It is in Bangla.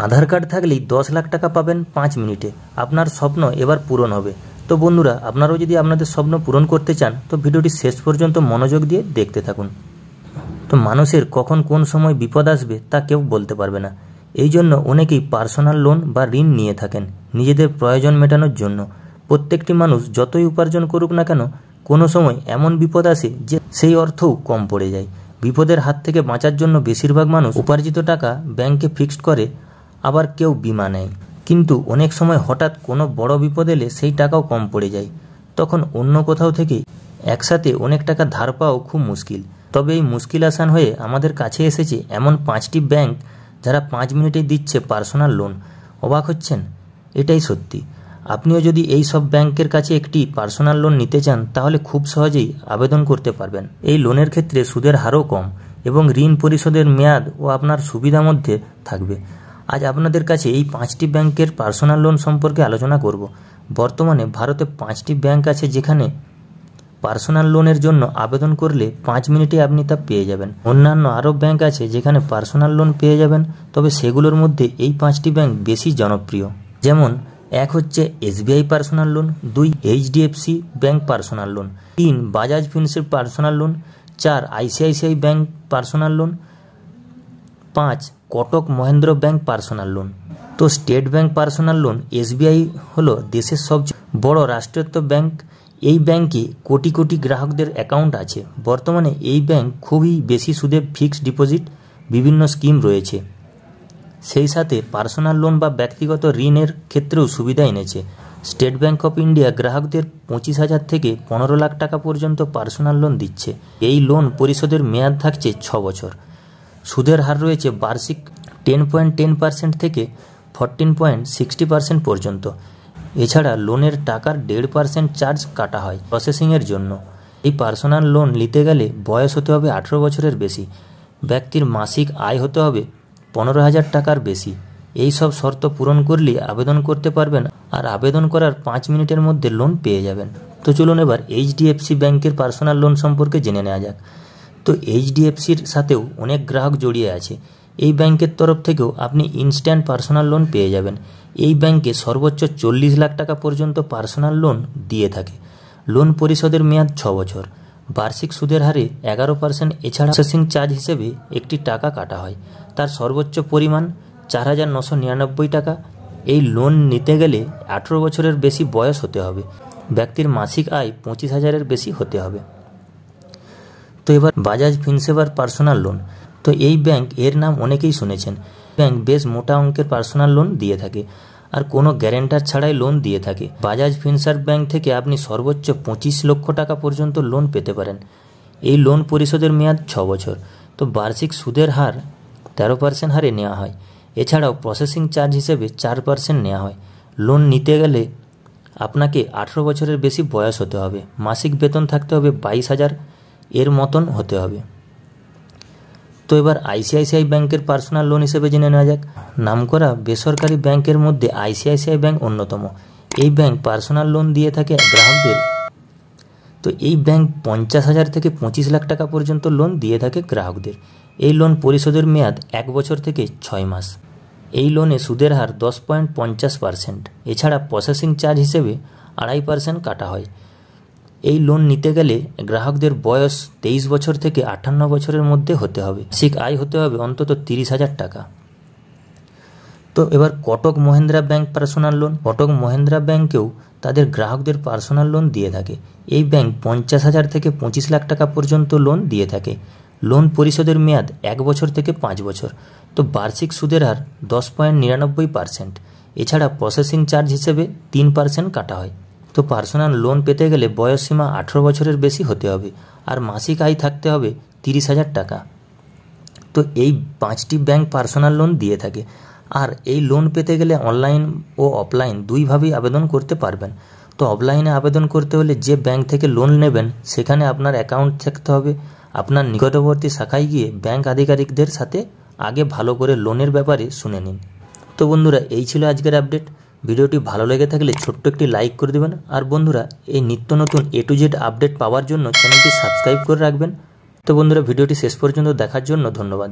আধার কার্ড থাকলেই 10 লাখ টাকা পাবেন 5 মিনিটে। আপনার স্বপ্ন এবার পূরণ হবে। তো বন্ধুরা, আপনারাও যদি আপনাদের স্বপ্ন পূরণ করতে চান তো ভিডিওটি শেষ পর্যন্ত মনোযোগ দিয়ে দেখতে থাকুন। তো মানুষের কখন কোন সময় বিপদ আসবে তা কেউ বলতে পারবে না। এই জন্য অনেকেই পার্সোনাল লোন বা ঋণ নিয়ে থাকেন নিজেদের প্রয়োজন মেটানোর জন্য। প্রত্যেকটি মানুষ যতই উপার্জন করুক না কেন, কোনো সময় এমন বিপদ আসে যে সেই অর্থও কম পড়ে যায়। বিপদের হাত থেকে বাঁচার জন্য বেশিরভাগ মানুষ উপার্জিত টাকা ব্যাংকে ফিক্সড করে, আবার কেউ বিমা নেয়। কিন্তু অনেক সময় হঠাৎ কোনো বড় বিপদ এলে সেই টাকাও কম পড়ে যায়। তখন অন্য কোথাও থেকে একসাথে অনেক টাকা ধার পাওয়াও খুব মুশকিল। তবে এই মুশকিল আসান হয়ে আমাদের কাছে এসেছে এমন 5টি ব্যাংক যারা 5 মিনিটেই দিচ্ছে পার্সোনাল লোন। অবাক হচ্ছেন? এটাই সত্যি। আপনিও যদি এই সব ব্যাংকের কাছে একটি পার্সোনাল লোন নিতে চান তাহলে খুব সহজেই আবেদন করতে পারবেন। এই লোনের ক্ষেত্রে সুদের হারও কম এবং ঋণ পরিশোধের মেয়াদ ও আপনার সুবিধা মধ্যে থাকবে। আজ আপনাদের কাছে এই 5টি ব্যাংকের পার্সোনাল লোন সম্পর্কে আলোচনা করব। বর্তমানে ভারতে 5টি ব্যাংক আছে যেখানে পার্সোনাল লোনের জন্য আবেদন করলে 5 মিনিটে আপনি তা পেয়ে যাবেন। অন্যান্য আরও ব্যাংক আছে যেখানে পার্সোনাল লোন পেয়ে যাবেন, তবে সেগুলোর মধ্যে এই 5টি ব্যাংক বেশি জনপ্রিয়। যেমন 1 হচ্ছে SBI personal loan, 2 HDFC bank personal loan, 3 Bajaj ফিন্সের personal loan, 4 ICICI bank personal loan, 5 Kotak Mahindra bank personal loan. তো state bank personal loan SBI হলো দেশের সবচেয়ে বড় রাষ্ট্রায়ত্ত ব্যাংক। এই ব্যাংকে কোটি কোটি গ্রাহকদের অ্যাকাউন্ট আছে। বর্তমানে এই ব্যাংক খুবই বেশি সুদে ফিক্সড ডিপোজিট বিভিন্ন স্কিম রয়েছে। সেই সাথে পার্সোনাল লোন বা ব্যক্তিগত ঋণের ক্ষেত্রেও সুবিধা এনেছে। স্টেট ব্যাংক অফ ইন্ডিয়া গ্রাহকদের 25,000 থেকে 15 লাখ টাকা পর্যন্ত পার্সোনাল লোন দিচ্ছে। এই লোন পরিশোধের মেয়াদ থাকছে 6 বছর। সুদের হার রয়েছে বার্ষিক 10.10% থেকে 14.60% পর্যন্ত। এছাড়া লোনের টাকার 1.5% চার্জ কাটা হয় প্রসেসিংয়ের জন্য। এই পার্সোনাল লোন নিতে গেলে বয়স হতে হবে 18 বছরের বেশি। ব্যক্তির মাসিক আয় হতে হবে 15,000 টাকার বেশি। এই সব শর্ত পূরণ করলে আবেদন করতে পারবেন, আর আবেদন করার 5 মিনিটের মধ্যে লোন পেয়ে যাবেন। তো চলুন এবার HDFC ব্যাংকের পার্সোনাল লোন সম্পর্কে জেনে নেওয়া যাক। তো HDFCর সাথেও অনেক গ্রাহক জড়িয়ে আছে। এই ব্যাংকের তরফ থেকেও আপনি ইনস্ট্যান্ট পার্সোনাল লোন পেয়ে যাবেন। এই ব্যাংকে সর্বোচ্চ 40 লাখ টাকা পর্যন্ত পার্সোনাল লোন দিয়ে থাকে। লোন পরিশোধের মেয়াদ 6 বছর। বার্ষিক সুদের হারে 11%। এছাড়া প্রসেসিং চার্জ হিসেবে একটি টাকা কাটা হয়। তার সর্বোচ্চ পরিমাণ 4,999 টাকা। এই লোন নিতে গেলে 18 বছরের বেশি বয়স হতে হবে। ব্যক্তির মাসিক আয় 25,000-এর বেশি হতে হবে। তো এবার বাজাজ ফিনসেভার পার্সোনাল লোন। তো এই ব্যাংক, এর নাম অনেকেই শুনেছেন। ব্যাংক বেশ মোটা অঙ্কের পার্সোনাল লোন দিয়ে থাকে আর কোনো গ্যারেন্টার ছাড়াই লোন দিয়ে থাকে। বাজাজ ফিনসার্ভ ব্যাংক থেকে আপনি সর্বোচ্চ 25 লক্ষ টাকা পর্যন্ত লোন পেতে পারেন। এই লোন পরিশোধের মেয়াদ 6 বছর। তো বার্ষিক সুদের হার 13% হারে নেওয়া হয়। এছাড়াও প্রসেসিং চার্জ হিসেবে 4% নেওয়া হয়। লোন নিতে গেলে আপনাকে 18 বছরের বেশি বয়স হতে হবে। মাসিক বেতন থাকতে হবে 22,000 এর মতন হতে হবে। তো এবার ICICI ব্যাংকের পার্সোনাল লোন হিসেবে জেনে নেওয়া যাক। নামকরা বেসরকারি ব্যাংকের মধ্যে ICICI ব্যাংক অন্যতম। এই ব্যাংক পার্সোনাল লোন দিয়ে থাকে গ্রাহকদের। তো এই ব্যাংক 50,000 থেকে 25 লাখ টাকা পর্যন্ত লোন দিয়ে থাকে গ্রাহকদের। এই লোন পরিশোধের মেয়াদ 1 বছর থেকে 6 মাস। এই লোনে সুদের হার 10.50%। এছাড়া প্রসেসিং চার্জ হিসেবে 2.5% কাটা হয়। এই লোন নিতে গেলে গ্রাহকদের বয়স 23 বছর থেকে 58 বছরের মধ্যে হতে হবে। মাসিক আয় হতে হবে অন্তত 30,000 টাকা। তো এবার Kotak Mahindra bank personal loan. Kotak Mahindra ব্যাংকেও তাদের গ্রাহকদের পার্সোনাল লোন দিয়ে থাকে। এই ব্যাংক 50,000 থেকে 25 লাখ টাকা পর্যন্ত লোন দিয়ে থাকে। লোন পরিশোধের মেয়াদ 1 বছর থেকে 5 বছর। তো বার্ষিক সুদের হার 10.99%। এছাড়া প্রসেসিং চার্জ হিসেবে 3% কাটা হয়। তো পার্সোনাল লোন পেতে গেলে বয়সসীমা 18 বছরের বেশি হতে হবে আর মাসিক আয় থাকতে হবে 30,000 টাকা। তো এই 5টি ব্যাংক পার্সোনাল লোন দিয়ে থাকে। আর এই লোন পেতে গেলে অনলাইন ও অফলাইন দুইভাবেই আবেদন করতে পারবেন। তো অফলাইনে আবেদন করতে হলে যে ব্যাংক থেকে লোন নেবেন সেখানে আপনার অ্যাকাউন্ট থাকতে হবে। আপনার নিকটবর্তী শাখায় গিয়ে ব্যাংক আধিকারিকদের সাথে আগে ভালো করে লোনের ব্যাপারে শুনে নিন। তো বন্ধুরা, এই ছিল আজকের আপডেট। ভিডিওটি ভালো লেগে থাকলে ছোট্ট একটি লাইক করে দেবেন। আর বন্ধুরা, এই নিত্য নতুন A to Z আপডেট পাওয়ার জন্য চ্যানেলটি সাবস্ক্রাইব করে রাখবেন। তো বন্ধুরা, ভিডিওটি শেষ পর্যন্ত দেখার জন্য ধন্যবাদ।